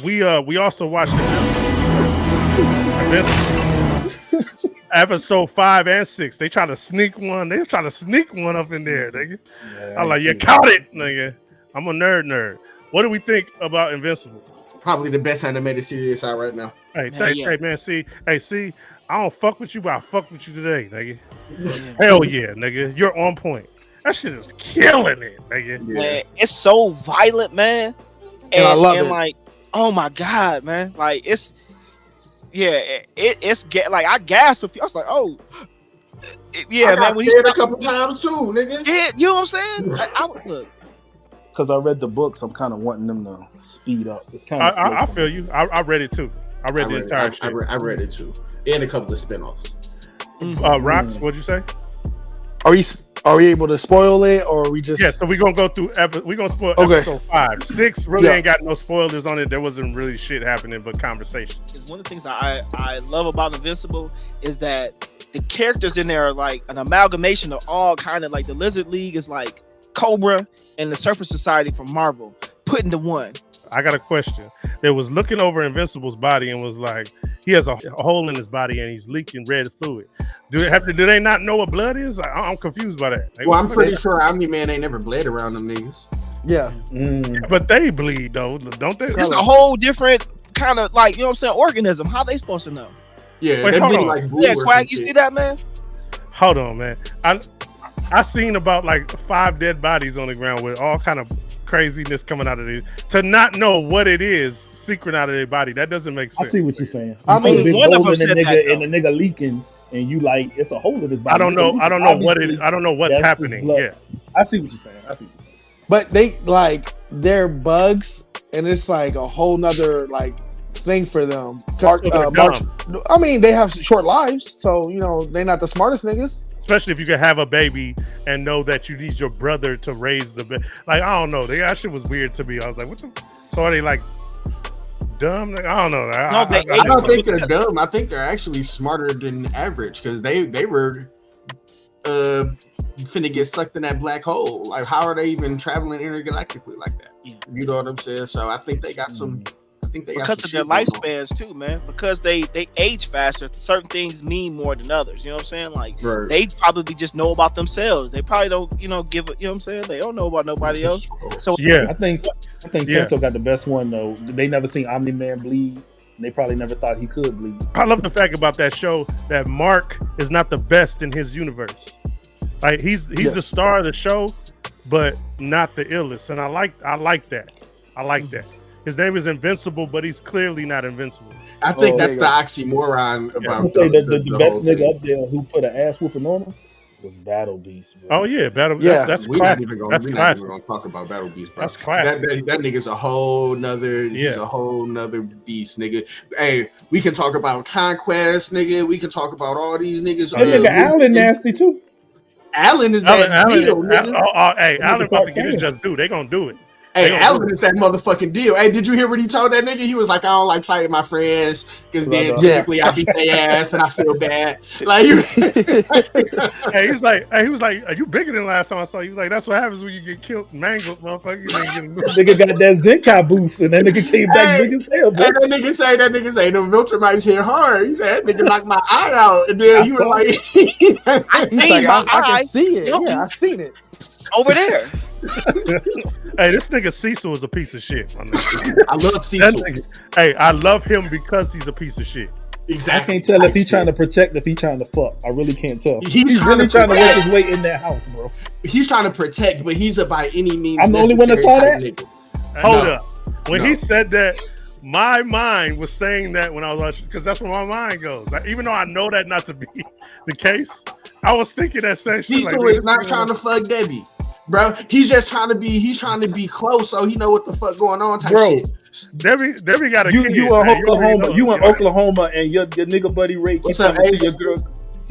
We also watched Invincible. Episode 5 and 6. They try to sneak one. They try to sneak one up in there, nigga. Yeah, I'm like, you caught it, nigga. I'm a nerd. What do we think about Invincible? Probably the best animated series out right now. Hey, man, see, I don't fuck with you, but I fuck with you today, nigga. Hell yeah, nigga. You're on point. That shit is killing it, nigga. Yeah. Man, it's so violent, man. And I love it. Like, oh my god, man. Like it's like I gasped a few. I was like, oh yeah, man. When he a couple times too, nigga. Yeah, you know what I'm saying? I look. Because I read the books, I'm kind of wanting them to speed up. It's kind of. I feel you. I read it too. I read the entire shit. I read it too, and a couple of spinoffs. Rocks, what'd you say? Are we able to spoil it, or are we just? Yeah, so we're gonna go through. We're gonna spoil episode 5. 6 really ain't got no spoilers on it. There wasn't really shit happening, but conversation. It's one of the things I love about Invincible is that the characters in there are like an amalgamation of all kind of like the Lizard League is like Cobra and the Serpent Society from Marvel put into one. I got a question. They was looking over Invincible's body and was like, he has a hole in his body and he's leaking red fluid. Do they not know what blood is? I'm confused by that. Well, I'm pretty sure Omniman ain't never bled around them niggas. Yeah. But they bleed though, don't they? It's a whole different kind of like, you know what I'm saying, organism. How they supposed to know? Yeah, wait, they hold bleed on. like blue. Yeah, Quack, you see that, man? Hold on, man. I seen about like 5 dead bodies on the ground with all kind of craziness coming out of it. To not know what it is secret out of their body, that doesn't make sense. I see what you're saying. I mean, one of them said that, and the nigga leaking, and you like it's a hole in his body. I don't know what's happening. Yeah, I see what you're saying. But they're bugs, and it's like a whole nother like thing for them. I mean, they have short lives, so you know they're not the smartest niggas. Especially if you can have a baby and know that you need your brother to raise the baby. Like, I don't know. That shit was weird to me. I was like, what the? So are they like dumb? I don't know. I don't think they're dumb. I think they're actually smarter than average because they were finna get sucked in that black hole. Like, how are they even traveling intergalactically like that? Yeah. You know what I'm saying? So I think they got some. Because of their lifespans too, man. Because they age faster. Certain things mean more than others. You know what I'm saying? Like they probably just know about themselves. They probably don't, give it. You know what I'm saying? They don't know about nobody else. So yeah, I think Santo got the best one though. They never seen Omni-Man bleed. And they probably never thought he could bleed. I love the fact about that show that Mark is not the best in his universe. Like he's the star of the show, but not the illest. And I like that. I like that. His name is Invincible, but he's clearly not invincible. I think that's the oxymoron about the best nigga up there who put an ass whooping on him was Battle Beast. Bro. Oh yeah, Battle Beast. Yeah. That's classic. We're not even gonna talk about Battle Beast, bro. That's classic. That nigga's a whole nother. He's a whole nother beast, nigga. Hey, we can talk about Conquest, nigga. We can talk about all these niggas. That nigga Allen nasty too. Allen is that deal, nigga. Hey, Allen about to get his just due. They gonna do it. Hey, Allen is that motherfucking deal. Hey, did you hear what he told that nigga? He was like, I don't like fighting my friends because then typically I beat their ass and I feel bad. Like, he was like, are you bigger than last time I saw you? He was like, that's what happens when you get killed, mangled, motherfucker. Nigga got that Zenkai boost and that nigga came back big as hell, bro. And that nigga say, the Viltrumites hit hard. He said, that nigga knocked my eye out. And then he was like, I can see it. Yeah, I seen it. Over there. Hey, this nigga Cecil is a piece of shit. I love Cecil. Hey, I love him because he's a piece of shit. Exactly. I can't tell if he's trying to protect, if he's trying to fuck. I really can't tell. He's really trying to work his way in that house, bro. He's trying to protect, but he's a by any means. I'm the only one that saw that. Nigga. Hold up. When he said that, my mind was saying that when I was watching, because that's where my mind goes. Like, even though I know that not to be the case, I was thinking that same shit. Cecil is not trying to fuck Debbie. Bro, he's just trying to be close so he know what the fuck going on type shit. Debbie got a kid. You in Oklahoma and your nigga buddy Ray keep coming to your girl.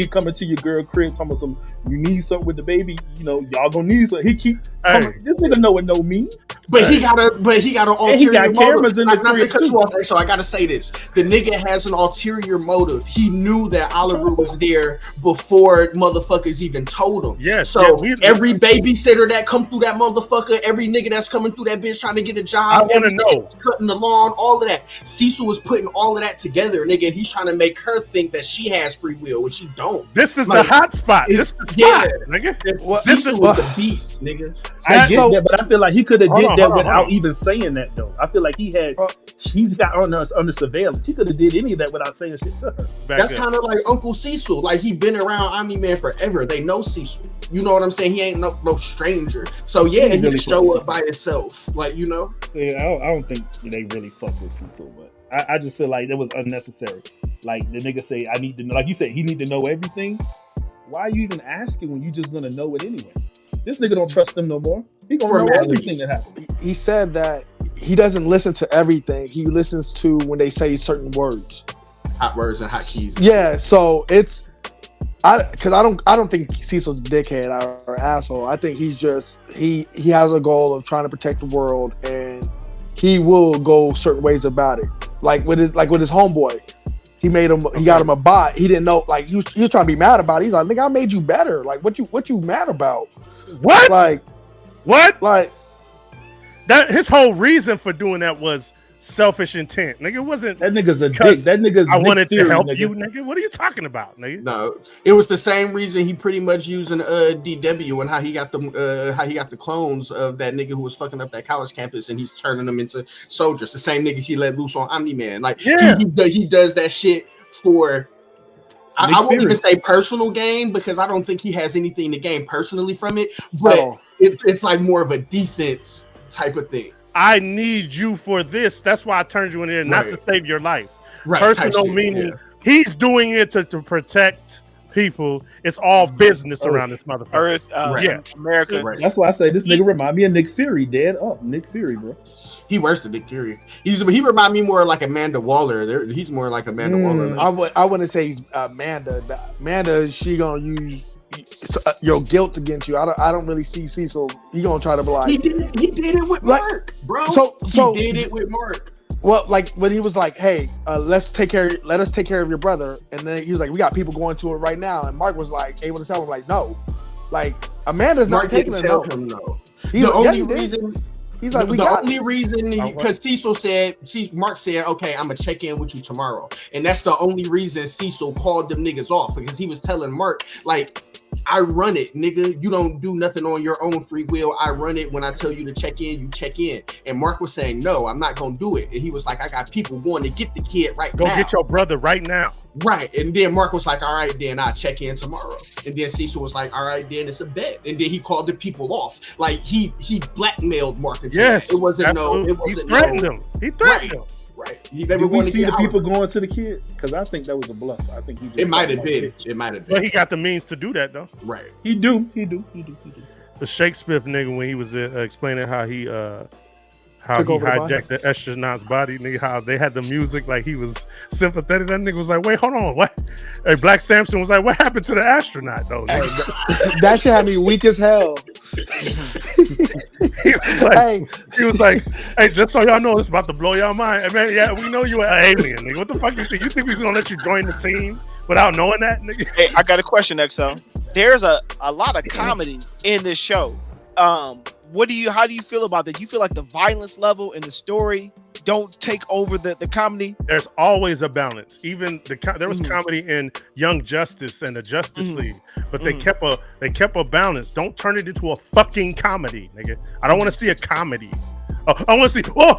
He coming to your girl crib talking about some, you need something with the baby, you know, y'all gonna need something. He keep coming, this nigga know what no mean. But he got an ulterior motive. Not to cut you off, so I gotta say this: the nigga has an ulterior motive. He knew that Oliver was there before motherfuckers even told him. Yes. So every babysitter that come through that motherfucker, every nigga that's coming through that bitch trying to get a job, I want to know, cutting the lawn, all of that. Cecil was putting all of that together, nigga, and he's trying to make her think that she has free will, when she don't. This is the hot spot. This is the spot, nigga. Cecil was the beast, nigga. I get that, but I feel like he could have did that without even saying that, though. I feel like he's got on us under surveillance. He could have did any of that without saying shit to her. That's kind of like Uncle Cecil. Like, he been around Omni-Man forever. They know Cecil. You know what I'm saying? He ain't no stranger. So yeah, he really show up by himself. Like, you know. Yeah, I don't think they really fuck with Cecil, but I just feel like that was unnecessary. Like, the nigga say, I need to know. Like you said, he need to know everything. Why are you even asking when you just gonna know it anyway? This nigga don't trust them no more. He gonna know everything that happened. He said that he doesn't listen to everything. He listens to when they say certain words, hot words and hot keys. Yeah, so it's because I don't think Cecil's a dickhead or asshole. I think he's just he has a goal of trying to protect the world, and he will go certain ways about it. Like with his homeboy, he got him a bot. He didn't know, like he was trying to be mad about it. He's like, nigga, I made you better. Like what you mad about? What? Like what? Like that his whole reason for doing that was selfish intent. Nigga, it wasn't that nigga's a dick. That nigga's I wanted theory, to help nigga. you, nigga. What are you talking about, nigga? No, it was the same reason he pretty much using DW and how he got the clones of that nigga who was fucking up that college campus, and he's turning them into soldiers. The same niggas he let loose on Omni-Man. Like he does that shit for. I won't even say personal gain, because I don't think he has anything to gain personally from it. But it's like more of a defense type of thing. I need you for this. That's why I turned you in there, not to save your life. Right. Personal meaning he's doing it to protect people. It's all business around this motherfucker. Earth, America. Right. That's why I say this nigga remind me of Nick Fury. Dead up, Nick Fury, bro. He worse than Nick Fury. He remind me more like Amanda Waller. He's more like Amanda Waller. I wouldn't say he's Amanda. Amanda, she gonna use your guilt against you. I don't really see Cecil. He gonna try to be like he did it with Mark, bro. So he did it with Mark. Well, like when he was like, "Hey, let us take care of your brother," and then he was like, "We got people going to it right now," and Mark was like, able to tell him like, "No, like Amanda's not taking it." Tell him no. The only reason. He's like, the only reason, because Cecil said, Mark said, okay, I'm gonna check in with you tomorrow, and that's the only reason Cecil called them niggas off, because he was telling Mark, like, I run it, nigga. You don't do nothing on your own free will. I run it. When I tell you to check in, you check in. And Mark was saying, no, I'm not gonna do it. And he was like, I got people going to get the kid right now. Go get your brother right now. Right. And then Mark was like, all right, then I'll check in tomorrow. And then Cecil was like, all right, then it's a bet. And then he called the people off. Like he blackmailed Mark. Yes. It wasn't he threatened him. He threatened him. Right. Did we see the people going to the kid? Because I think that was a bluff. I think he just it might have been. It might have been. But he got the means to do that, though. Right. He do. The Shakespeare nigga, when he was explaining how he hijacked the astronaut's body, nigga, how they had the music, like he was sympathetic. That nigga was like, wait, hold on, what? Hey, Black Samson was like, what happened to the astronaut, though? Hey, that shit had me weak as hell. He was like, hey, just so y'all know, it's about to blow y'all mind. Hey, man, yeah, we know you an alien, nigga. What the fuck you think? You think we was gonna let you join the team without knowing that, nigga? Hey, I got a question, XO. There's a lot of comedy in this show. How do you feel about that? You feel like the violence level and the story don't take over the comedy? There's always a balance. Even there was comedy in Young Justice and the Justice League, but they kept a balance. Don't turn it into a fucking comedy, nigga. I don't want to see a comedy. I want to see whoa.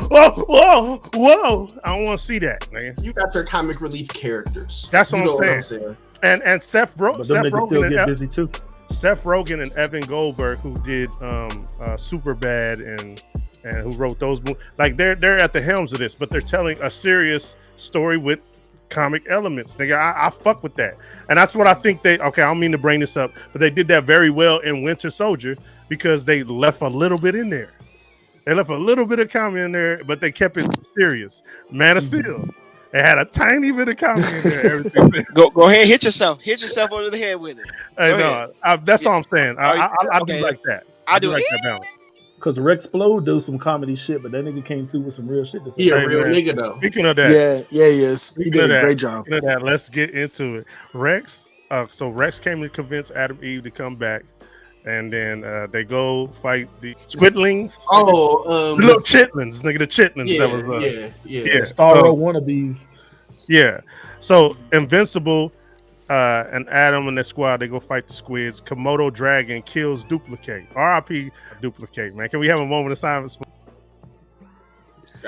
I don't want to see that, nigga. You got your comic relief characters. That's what I'm saying. And Seth Rogen still get busy too. Seth Rogen and Evan Goldberg, who did Superbad and who wrote those movies, like they're at the helms of this, but they're telling a serious story with comic elements. Nigga, I fuck with that, and that's what I think I don't mean to bring this up, but they did that very well in Winter Soldier because they left a little bit in there. They left a little bit of comedy in there, but they kept it serious. Man of Steel. It had a tiny bit of comedy in there. Everything. Go ahead, hit yourself over the head with it. Hey, no, that's all I'm saying. I okay. do like that. I do like that balance. Because Rexplode do some comedy shit, but that nigga came through with some real shit. He a real nigga though. Speaking of that, yeah, he is. He did a great job. Speaking of that, let's get into it. Rex. So Rex came to convince Adam Eve to come back, and then they go fight the Squidlings. Oh, the little chitlins, nigga, the chitlins. Yeah, that was yeah. Starro wannabes. Yeah. So Invincible and Adam and their squad, they go fight the squids. Komodo Dragon kills Duplicate. R.I.P. Duplicate, man. Can we have a moment of silence?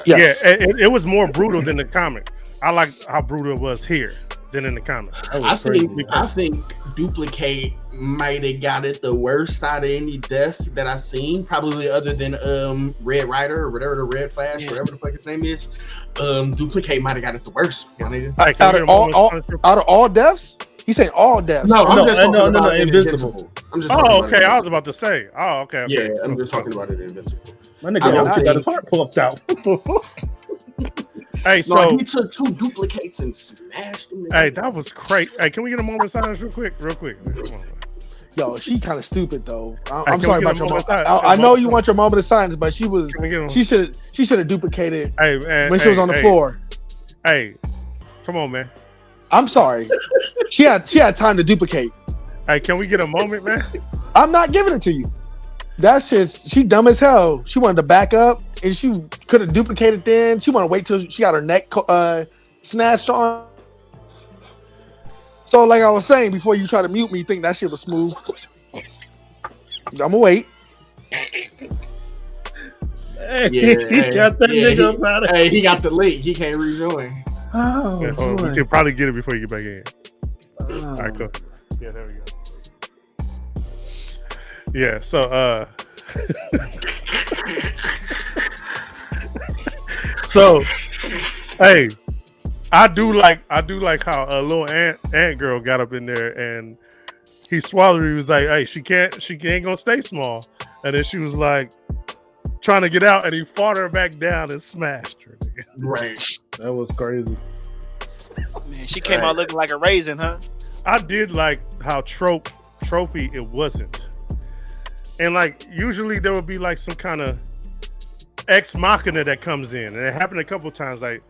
Yes. Yeah, it was more brutal than the comic. I like how brutal it was here than in the comic. I think Duplicate might have got it the worst out of any death that I've seen, probably other than Red Rider or whatever, the Red Flash, whatever the fuck his name is. Duplicate might have got it the worst. Like, out of all deaths? He's saying all deaths. No, I'm just talking about Invincible. I'm just okay. I was about to say. Okay. Yeah, I'm just talking about it in Invincible. My nigga got his heart pumped out. Hey, so he took 2 duplicates and smashed them. Hey, that was crazy. Hey, can we get a moment of silence real quick? Yo, she kind of stupid though. I'm sorry about your moment. I know you want your moment of silence, but she should have duplicated when she was on the floor. Hey, come on, man. I'm sorry. She had time to duplicate. Hey, can we get a moment, man? I'm not giving it to you. That shit's she dumb as hell. She wanted to back up and she could have duplicated then. She wanted to wait till she got her neck snatched on. So like I was saying before you try to mute me, you think that shit was smooth. I'm gonna wait. He got the link. He can't rejoin. Oh, we can probably get it before you get back in. All right, cool. Yeah, there we go. Yeah, so so hey, I do like how a little ant girl got up in there and he swallowed her. He was like, hey, she ain't gonna stay small. And then she was like trying to get out and he fought her back down and smashed her. Right. That was crazy. Man, she came out looking like a raisin, huh? I did like how tropey it wasn't. And like usually there would be like some kind of ex machina that comes in, and it happened a couple times. Like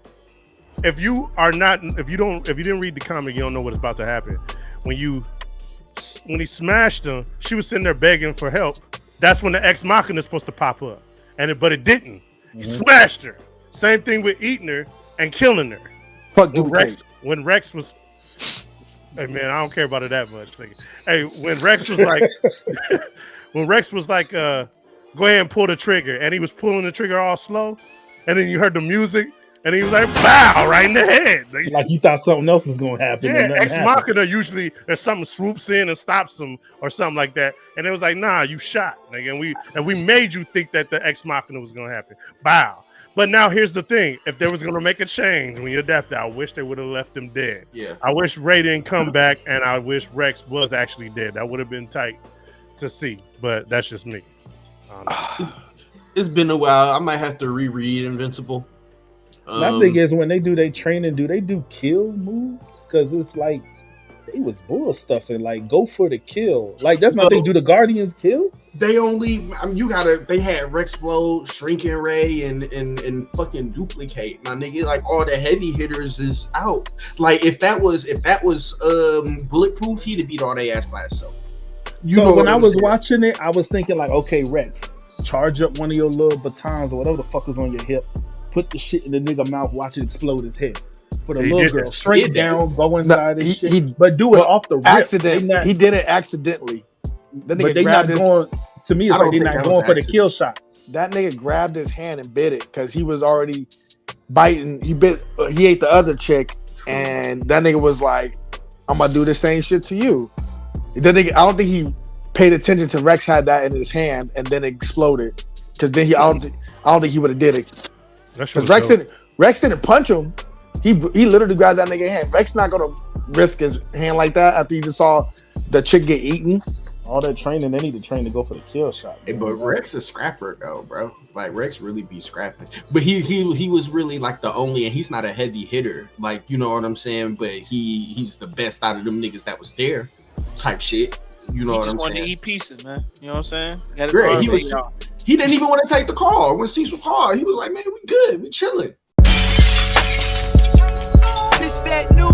if you didn't read the comic, you don't know what's about to happen. When he smashed her, she was sitting there begging for help. That's when the ex machina is supposed to pop up, but it didn't. He smashed her. Same thing with eating her and killing her. When Rex was, hey man, I don't care about it that much. Hey, when Rex was like. When Rex was like, go ahead and pull the trigger, and he was pulling the trigger all slow, and then you heard the music, and he was like, bow, right in the head. Like you thought something else was going to happen. Yeah, Ex Machina, usually there's something swoops in and stops him or something like that. And it was like, nah, you shot. And we made you think that the Ex Machina was going to happen. Bow. But now here's the thing. If they was going to make a change when you adapted, I wish they would have left him dead. Yeah. I wish Ray didn't come back, and I wish Rex was actually dead. That would have been tight to see, but that's just me. It's been a while. I might have to reread Invincible. My thing is when they do their training, do they do kill moves? Because it's like they was bull stuffing, like go for the kill. Like that's my thing. Do the Guardians kill? They only, they had Rexplode, Shrinking Ray, and fucking Duplicate, my nigga. Like all the heavy hitters is out. Like if that was Bulletproof, he'd have beat all their ass by itself. When I was watching it, I was thinking like, okay, Rex, charge up one of your little batons or whatever the fuck is on your hip, put the shit in the nigga mouth, watch it explode his head. For the little girl, straight down, go inside and shit. But do it off the rip. Accident. He did it accidentally. But they not going. To me, it's like they're not going for the kill shot. That nigga grabbed his hand and bit it because he was already biting. He ate the other chick, and that nigga was like, "I'm gonna do the same shit to you." That nigga, I don't think he paid attention to Rex had that in his hand and then it exploded. Because then I don't think he would have did it. Because Rex didn't punch him. He literally grabbed that nigga's hand. Rex not gonna risk his hand like that after he just saw the chick get eaten. All that training, they need to train to go for the kill shot. Hey, but Rex is scrapper though, bro. Like Rex really be scrapping. But he was really like the only, and he's not a heavy hitter, like you know what I'm saying. But he's the best out of them niggas that was there, type shit. You know what I'm saying? He just wanted to eat pieces, man. You know what I'm saying? Great. He didn't even want to take the call when Cecil called. He was like, "Man, we good, we chilling." This that new